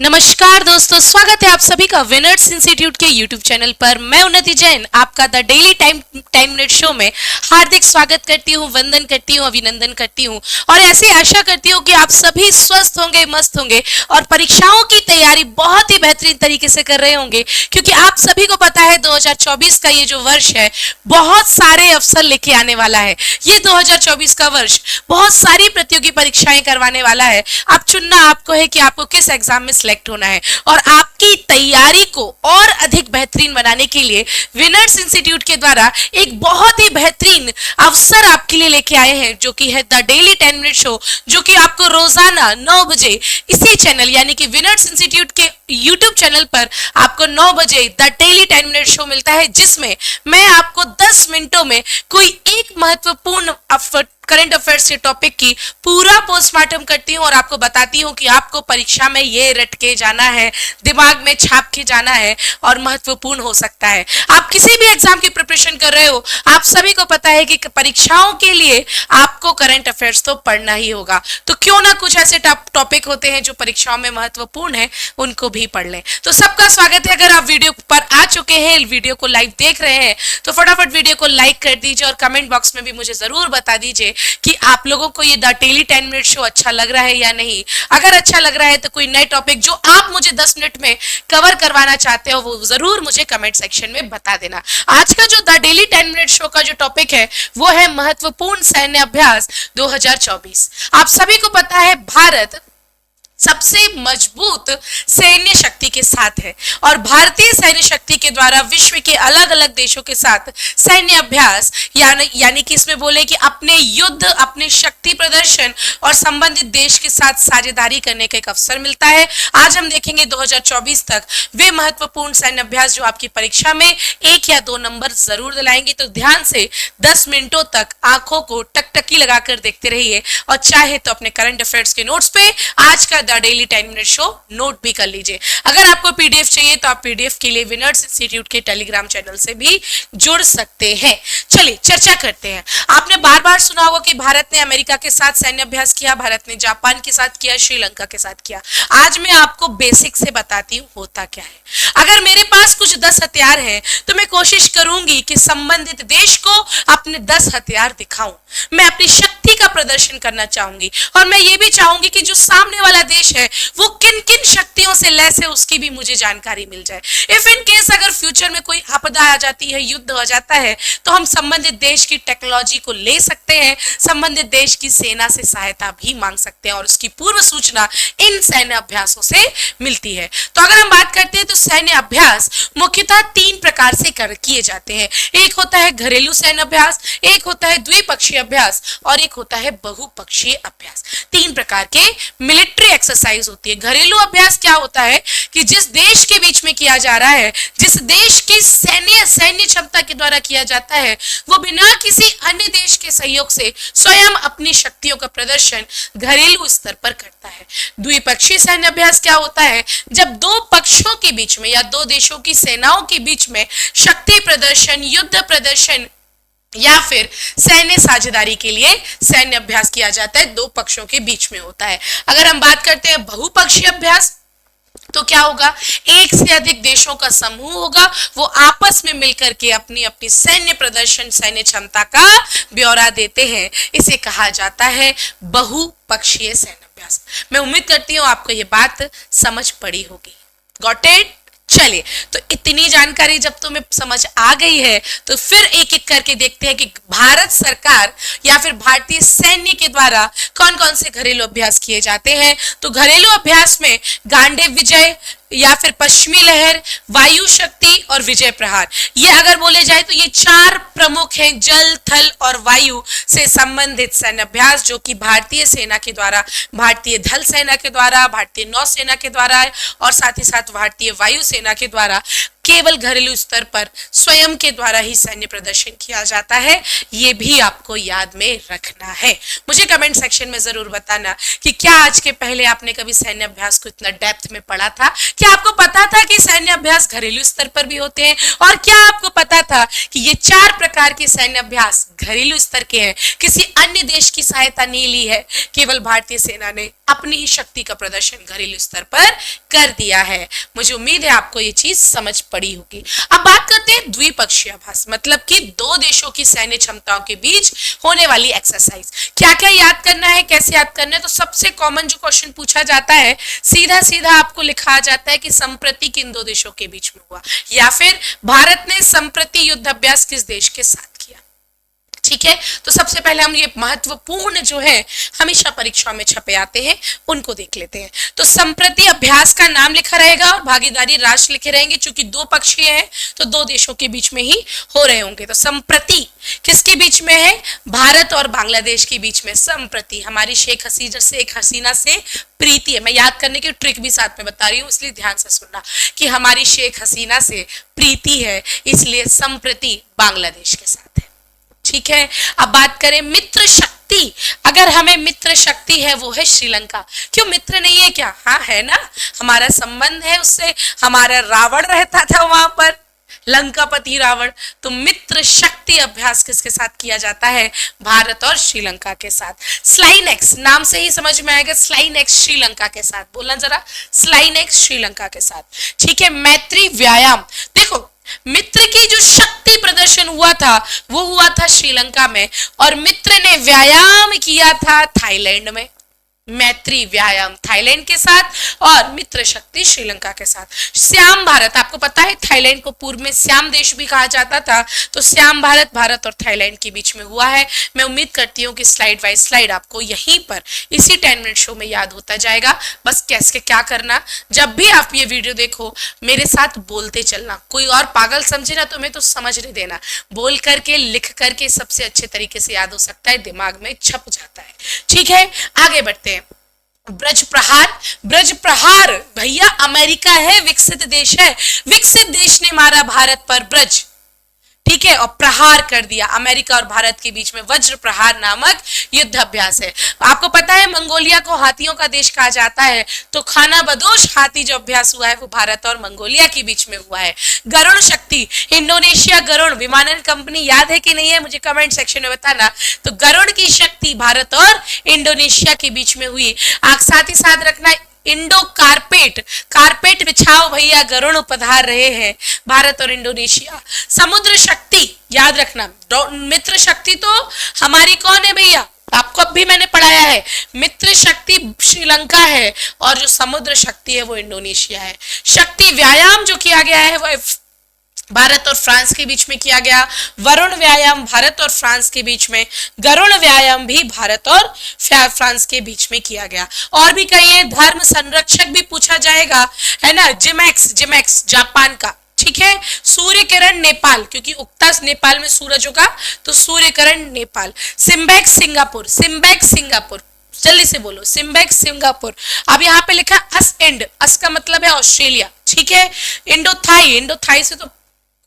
नमस्कार दोस्तों, स्वागत है आप सभी का विनर्स इंस्टीट्यूट के यूट्यूब चैनल पर। मैं उन्नति जैन आपका the daily time minute show में हार्दिक स्वागत करती हूँ, वंदन करती हूँ, अभिनंदन करती हूँ और ऐसी आशा करती हूँ कि आप सभी स्वस्थ होंगे, मस्त होंगे और परीक्षाओं की तैयारी बहुत ही बेहतरीन तरीके से कर रहे होंगे, क्योंकि आप सभी को पता है 2024 का ये जो वर्ष है बहुत सारे अवसर लेके आने वाला है। ये 2024 का वर्ष बहुत सारी प्रतियोगी परीक्षाएं करवाने वाला है। अब चुनना आपको है कि आपको किस एग्जाम में सिलेक्ट होना है और आपकी तैयारी को और अधिक बेहतरीन बनाने के लिए विनर्स इंस्टीट्यूट के द्वारा एक बहुत ही बेहतरीन अवसर आपके लिए लेके आए हैं, जो कि है द डेली 10 मिनट शो, जो कि आपको रोजाना 9 बजे इसी चैनल यानी कि विनर्स इंस्टीट्यूट के यूट्यूब चैनल पर आपको 9 बजे द डेली 10 मिनट शो मिलता है, जिसमें मैं आपको 10 मिनटों में कोई एक महत्वपूर्ण करंट अफेयर्स के टॉपिक की पूरा पोस्टमार्टम करती हूँ और आपको बताती हूँ कि आपको परीक्षा में ये रट के जाना है, दिमाग में छाप के जाना है और महत्वपूर्ण हो सकता है। आप किसी भी एग्जाम की प्रिपरेशन कर रहे हो, आप सभी को पता है कि परीक्षाओं के लिए आपको करंट अफेयर्स तो पढ़ना ही होगा, तो क्यों ना कुछ ऐसे टॉपिक होते हैं जो परीक्षाओं में महत्वपूर्ण है, उनको भी पढ़ लें। तो सबका स्वागत है। अगर आप वीडियो पर आ चुके हैं, वीडियो को लाइव देख रहे हैं, तो फटाफट वीडियो को लाइक कर दीजिए और कमेंट बॉक्स में भी मुझे जरूर बता दीजिए कि आप लोगों को ये द डेली 10 मिनट शो अच्छा लग रहा है या नहीं। अगर अच्छा लग रहा है तो कोई नए टॉपिक जो आप मुझे 10 मिनट में कवर करवाना चाहते हो वो जरूर मुझे कमेंट सेक्शन में बता देना। आज का जो द डेली 10 मिनट शो का जो टॉपिक है वो है महत्वपूर्ण सैन्य अभ्यास 2024। आप सभी को पता है भारत सबसे मजबूत सैन्य शक्ति के साथ है और भारतीय सैन्य शक्ति के द्वारा विश्व के अलग अलग देशों के साथ सैन्य अभ्यास यानी कि इसमें बोले कि अपने युद्ध, अपने शक्ति प्रदर्शन और संबंधित देश के साथ साझेदारी करने का एक अवसर मिलता है। आज हम देखेंगे 2024 तक वे महत्वपूर्ण सैन्य अभ्यास जो आपकी परीक्षा में 1 या 2 नंबर जरूर दिलाएंगे। तो ध्यान से 10 मिनटों तक आंखों को टकटकी लगाकर देखते रहिए और चाहे तो अपने करंट अफेयर्स के नोट्स पे आज का the daily 10 minute show note भी कर लीजिए। अगर आपको पीडीएफ चाहिए तो आप पीडीएफ के लिए विनर्स इंस्टीट्यूट के टेलीग्राम चैनल से भी जुड़ सकते हैं। चलिए चर्चा करते हैं। आपने बार बार सुना होगा कि भारत ने अमेरिका के साथ सैन्य अभ्यास किया, भारत ने जापान के साथ किया, श्रीलंका के साथ किया। आज मैं आपको बेसिक से बताती हूँ होता क्या है। अगर मेरे पास कुछ 10 हथियार हैं तो मैं कोशिश करूंगी कि संबंधित देश को अपने 10 हथियार दिखाऊं। मैं अपनी शक्ति का प्रदर्शन करना चाहूंगी और मैं ये भी चाहूंगी कि जो सामने वाला देश है वो किन किन शक्तियों से लैस है उसकी भी मुझे जानकारी मिल जाए। इफ इन केस अगर फ्यूचर में कोई आपदा आ जाती है, युद्ध हो जाता है, तो हम संबंधित देश की टेक्नोलॉजी को ले सकते हैं, संबंधित देश की सेना से सहायता भी मांग सकते हैं और उसकी पूर्व सूचना इन सैन्य अभ्यासों से मिलती है। तो अगर हम बात करते हैं तो सैन्य अभ्यास मुख्यतः 3 प्रकार से किए जाते हैं। एक होता है घरेलू सैन्य अभ्यास, एक होता है द्विपक्षीय अभ्यास और एक होता है बहुपक्षीय अभ्यास। 3 प्रकार के मिलिट्री एक्सरसाइज होती है। घरेलू अभ्यास क्या होता है कि जिस देश के बीच में किया जा रहा है, जिस देश की सैन्य क्षमता के द्वारा किया जाता है, वो बिना किसी अन्य देश के सहयोग से स्वयं अपनी शक्तियों का प्रदर्शन घरेलू स्तर पर करता है। द्विपक्षीय सैन्य अभ्यास क्या होता है, जब 2 पक्षों के बीच में या 2 देशों की सेनाओं के बीच में शक्ति प्रदर्शन, युद्ध प्रदर्शन या फिर सैन्य साझेदारी के लिए सैन्य अभ्यास किया जाता है, 2 पक्षों के बीच में होता है। अगर हम बात करते हैं बहुपक्षीय अभ्यास तो क्या होगा, एक से अधिक देशों का समूह होगा, वो आपस में मिलकर के अपनी अपनी सैन्य प्रदर्शन, सैन्य क्षमता का ब्यौरा देते हैं। इसे कहा जाता है बहुपक्षीय सैन्य अभ्यास। मैं उम्मीद करती हूँ आपको ये बात समझ पड़ी होगी। Got it? चलिए, तो इतनी जानकारी जब तुम्हें समझ आ गई है तो फिर एक एक करके देखते हैं कि भारत सरकार या फिर भारतीय सैन्य के द्वारा कौन कौन से घरेलू अभ्यास किए जाते हैं। तो घरेलू अभ्यास में गांडीव विजय या फिर पश्चिमी लहर, वायु शक्ति और विजय प्रहार, ये अगर बोले जाए तो ये 4 प्रमुख हैं जल, थल और वायु से संबंधित सैन्य अभ्यास, जो कि भारतीय सेना के द्वारा, भारतीय थल सेना के द्वारा, भारतीय नौसेना के द्वारा और साथ ही साथ भारतीय वायु सेना के द्वारा केवल घरेलू स्तर पर स्वयं के द्वारा ही सैन्य प्रदर्शन किया जाता है। ये भी आपको याद में रखना है। मुझे कमेंट सेक्शन में जरूर बताना कि क्या आज के पहले आपने कभी सैन्य अभ्यास को इतना डेप्थ में पढ़ा था? क्या आपको पता था कि सैन्य अभ्यास घरेलू स्तर पर भी होते हैं? और क्या आपको पता था कि ये 4 प्रकार के सैन्य अभ्यास घरेलू स्तर के हैं, किसी अन्य देश की सहायता नहीं ली है, केवल भारतीय सेना ने अपनी ही शक्ति का प्रदर्शन घरेलू स्तर पर कर दिया है। मुझे उम्मीद है आपको ये चीज समझ पड़ी होगी। अब बात करते हैं द्विपक्षीय अभ्यास, मतलब कि 2 देशों की सैन्य क्षमताओं के बीच होने वाली एक्सरसाइज। क्या क्या याद करना है, कैसे याद करना है? तो सबसे कॉमन जो क्वेश्चन पूछा जाता है, सीधा सीधा आपको लिखा जाता है कि संप्रति किन 2 देशों के बीच में हुआ, या फिर भारत ने संप्रति युद्ध अभ्यास किस देश के साथ किया। ठीक है, तो सबसे पहले हम ये महत्वपूर्ण जो है हमेशा परीक्षाओं में छपे आते हैं उनको देख लेते हैं। तो संप्रति अभ्यास का नाम लिखा रहेगा और भागीदारी राष्ट्र लिखे रहेंगे, चूंकि 2 पक्षीय है तो 2 देशों के बीच में ही हो रहे होंगे। तो संप्रति किसके बीच में है? भारत और बांग्लादेश के बीच में संप्रति। हमारी शेख हसीना से प्रीति है। मैं याद करने की ट्रिक भी साथ में बता रही हूँ, इसलिए ध्यान से सुनना कि हमारी शेख हसीना से प्रीति है, इसलिए संप्रति बांग्लादेश के साथ है। ठीक है, अब बात करें मित्र शक्ति। अगर हमें मित्र शक्ति है वो है श्रीलंका। क्यों मित्र नहीं है क्या? हाँ है ना, हमारा संबंध है उससे। हमारा रावण रहता था वहां पर, लंकापति रावण। तो मित्र शक्ति अभ्यास किसके साथ किया जाता है? भारत और श्रीलंका के साथ। स्लाइनेक्स नाम से ही समझ में आएगा, स्लाइनेक्स श्रीलंका के साथ। बोलना जरा, स्लाइनेक्स श्रीलंका के साथ। ठीक है, मैत्री व्यायाम। देखो मित्र की जो शक्ति प्रदर्शन हुआ था वो हुआ था श्रीलंका में, और मित्र ने व्यायाम किया था थाईलैंड में। मैत्री व्यायाम थाईलैंड के साथ और मित्र शक्ति श्रीलंका के साथ। श्याम भारत, आपको पता है थाईलैंड को पूर्व में श्याम देश भी कहा जाता था, तो श्याम भारत भारत और थाईलैंड के बीच में हुआ है। मैं उम्मीद करती हूँ कि स्लाइड बाय स्लाइड आपको यहीं पर इसी 10 मिनट शो में याद होता जाएगा। बस कैसे क्या करना, जब भी आप ये वीडियो देखो मेरे साथ बोलते चलना। कोई और पागल समझे ना तो मैं तो समझने देना, बोल करके लिख करके सबसे अच्छे तरीके से याद हो सकता है, दिमाग में छप जाता है। ठीक है, आगे बढ़ते हैं। ब्रज प्रहार, ब्रज प्रहार भैया अमेरिका है, विकसित देश है, विकसित देश ने मारा भारत पर ब्रज। ठीक है, और प्रहार कर दिया। अमेरिका और भारत के बीच में वज्र प्रहार नामक युद्ध अभ्यास है। आपको पता है मंगोलिया को हाथियों का देश कहा जाता है, तो खाना बदोश हाथी जो अभ्यास हुआ है वो भारत और मंगोलिया के बीच में हुआ है। गरुण शक्ति, इंडोनेशिया गरुण विमानन कंपनी, याद है कि नहीं है मुझे कमेंट सेक्शन में बताना। तो गरुण की शक्ति भारत और इंडोनेशिया के बीच में हुई। साथ ही साथ रखना इंडो कारपेट, कारपेट बिछाओ भैया, गरुण पधार रहे हैं भारत और इंडोनेशिया। समुद्र शक्ति याद रखना, मित्र शक्ति तो हमारी कौन है भैया? आपको अब भी मैंने पढ़ाया है, मित्र शक्ति श्रीलंका है और जो समुद्र शक्ति है वो इंडोनेशिया है। शक्ति व्यायाम जो किया गया है वो भारत और फ्रांस के बीच में किया गया। वरुण व्यायाम भारत और फ्रांस के बीच में, गरुण व्यायाम भी भारत और फ्रांस के बीच में किया गया। और भी कई है, धर्म संरक्षक भी पूछा जाएगा, है ना, जिमेक्स, जिमेक्स जापान का। ठीक है, सूर्य किरण नेपाल, क्योंकि उगता नेपाल में सूरज होगा तो सूर्य किरण नेपाल। सिम्बैक सिंगापुर, सिम्बैक सिंगापुर, जल्दी से बोलो, सिम्बैक सिंगापुर। अब यहाँ पे लिखा अस एंड, अस का मतलब है ऑस्ट्रेलिया। ठीक है, इंडोथाई, इंडोथाई से तो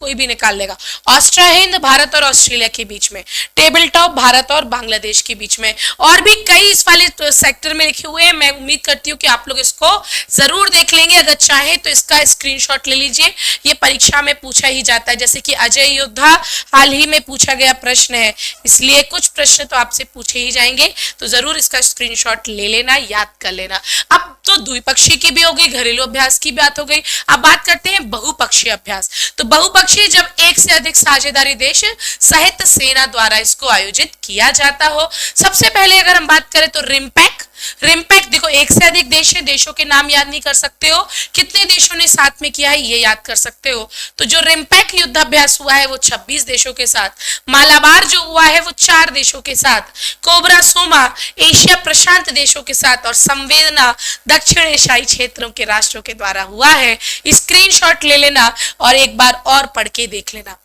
कोई भी निकाल लेगा। ऑस्ट्रा हिंद भारत और ऑस्ट्रेलिया के बीच में। टेबल टॉप भारत और बांग्लादेश के बीच में। और भी कई इस वाले सेक्टर में लिखे हुए हैं। मैं उम्मीद करती हूँ कि आप लोग इसको जरूर देख लेंगे। अगर चाहे तो इसका स्क्रीनशॉट ले लीजिए, ये परीक्षा में पूछा ही जाता है। जैसे कि अजय योद्धा हाल ही में पूछा गया प्रश्न है, इसलिए कुछ प्रश्न तो आपसे पूछे ही जाएंगे, तो जरूर इसका स्क्रीनशॉट ले लेना, याद कर लेना। अब तो द्विपक्षीय की भी हो गई, घरेलू अभ्यास की बात हो गई। अब बात करते हैं बहुपक्षीय अभ्यास। तो बहुपक्षीय जब एक से अधिक साझेदारी देश सहित सेना द्वारा इसको आयोजित किया जाता हो। सबसे पहले अगर हम बात करें तो रिम्पैक, रिम्पैक देखो एक से अधिक देश है, देशों के नाम याद नहीं कर सकते हो, कितने देशों ने साथ में किया है ये याद कर सकते हो। तो जो रिम्पैक युद्ध अभ्यास हुआ है वो 26 देशों के साथ, मालाबार जो हुआ है वो 4 देशों के साथ, कोबरा सोमा एशिया प्रशांत देशों के साथ, और संवेदना दक्षिण एशियाई क्षेत्रों के राष्ट्रों के द्वारा हुआ है। स्क्रीनशॉट ले लेना और एक बार और पढ़ के देख लेना।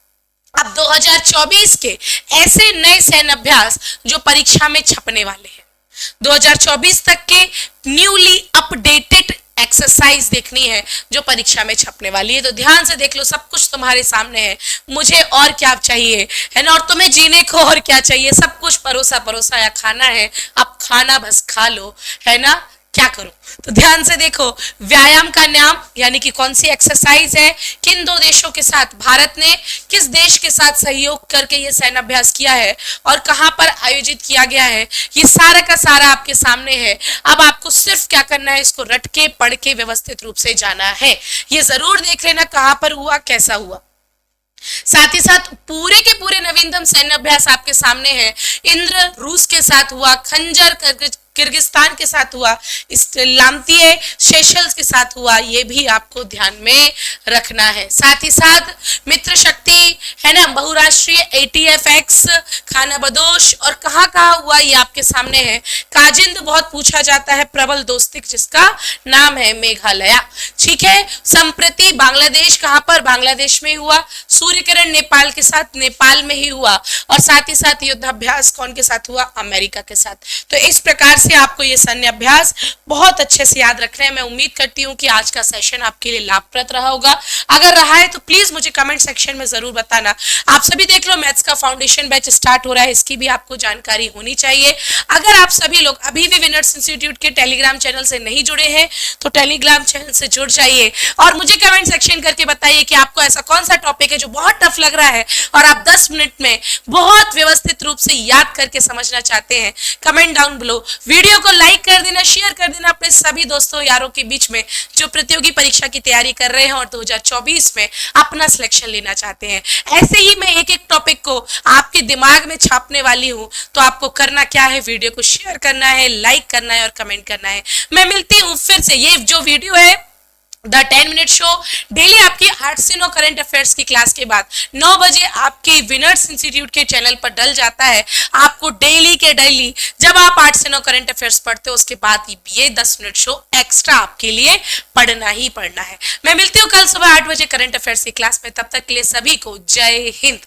अब 2024 के ऐसे नए सैन्य अभ्यास जो परीक्षा में छपने वाले हैं, 2024 तक के न्यूली अपडेटेड एक्सरसाइज देखनी है जो परीक्षा में छपने वाली है। तो ध्यान से देख लो, सब कुछ तुम्हारे सामने है। मुझे और क्या चाहिए, है ना, और तुम्हें जीने को और क्या चाहिए, सब कुछ परोसा परोसा या खाना है, अब खाना बस खा लो, है ना। क्या करो, तो ध्यान से देखो, व्यायाम का नाम यानी कि कौन सी एक्सरसाइज है, किन दो देशों के साथ, भारत ने किस देश के साथ सहयोग करके ये सैन्य अभ्यास किया है और कहां पर आयोजित किया गया है, ये सारा का सारा आपके सामने है। अब आपको सिर्फ क्या करना है, इसको रट के पढ़ के व्यवस्थित रूप से जाना है। ये जरूर देख लेना कहां पर हुआ, कैसा हुआ। साथ ही साथ पूरे के पूरे नवीनतम सैन्य अभ्यास आपके सामने है। इंद्र रूस के साथ हुआ, खंजर किर्गिस्तान के साथ हुआ, लामतीय सेशल्स के साथ हुआ, ये भी आपको ध्यान में रखना है। साथ ही साथ मित्र शक्ति, है ना, बहुराष्ट्रीय ATFX, खाना बदोश और कहाँ कहाँ हुआ ये आपके सामने है। काजिंद बहुत पूछा जाता है, प्रबल दोस्तिक जिसका नाम है मेघालय, ठीक है। संप्रति बांग्लादेश, कहाँ पर, बांग्लादेश में हुआ। सूर्यकिरण नेपाल के साथ, नेपाल में ही हुआ। और साथ ही साथ युद्धाभ्यास कौन के साथ हुआ, अमेरिका के साथ। तो इस प्रकार से आपको ये सैन्य अभ्यास बहुत अच्छे से याद रखना है। मैं उम्मीद करती हूँ कि आज का सेशन आपके लिए लाभप्रद रहा होगा। अगर रहा है तो प्लीज मुझे कमेंट सेक्शन में जरूर बताना। आप सभी देख लो, मैथ्स का फाउंडेशन बैच स्टार्ट हो रहा है, इसकी भी आपको जानकारी होनी चाहिए। अगर आप सभी लोग अभी भी विनर्स इंस्टीट्यूट के टेलीग्राम चैनल से नहीं जुड़े हैं तो टेलीग्राम चैनल से जुड़ जाइए और मुझे कमेंट सेक्शन करके बताइए कि आपको ऐसा कौन सा टॉपिक है जो बहुत टफ लग रहा है और आप 10 मिनट में बहुत व्यवस्थित रूप से याद करके समझना चाहते हैं। कमेंट डाउन बिलो, वीडियो को लाइक कर देना, शेयर कर देना अपने सभी दोस्तों यारों के बीच में जो प्रतियोगी परीक्षा की तैयारी कर रहे हैं और 2024 में अपना सिलेक्शन लेना चाहते हैं। ऐसे ही मैं एक एक टॉपिक को आपके दिमाग में छापने वाली हूं, तो आपको करना क्या है, वीडियो को शेयर करना है, लाइक करना है और कमेंट करना है। मैं मिलती हूं फिर से, ये जो वीडियो है द 10 मिनट शो, डेली आपकी 8 से 9 करंट अफेयर्स की क्लास के बाद 9 बजे आपके विनर्स इंस्टीट्यूट के चैनल पर डल जाता है। आपको डेली के डेली जब आप 8 से 9 करंट अफेयर्स पढ़ते हो उसके बाद ये 10 मिनट शो एक्स्ट्रा आपके लिए पढ़ना ही पढ़ना है। मैं मिलती हूँ कल सुबह 8 बजे करंट अफेयर्स की क्लास में, तब तक के लिए सभी को जय हिंद।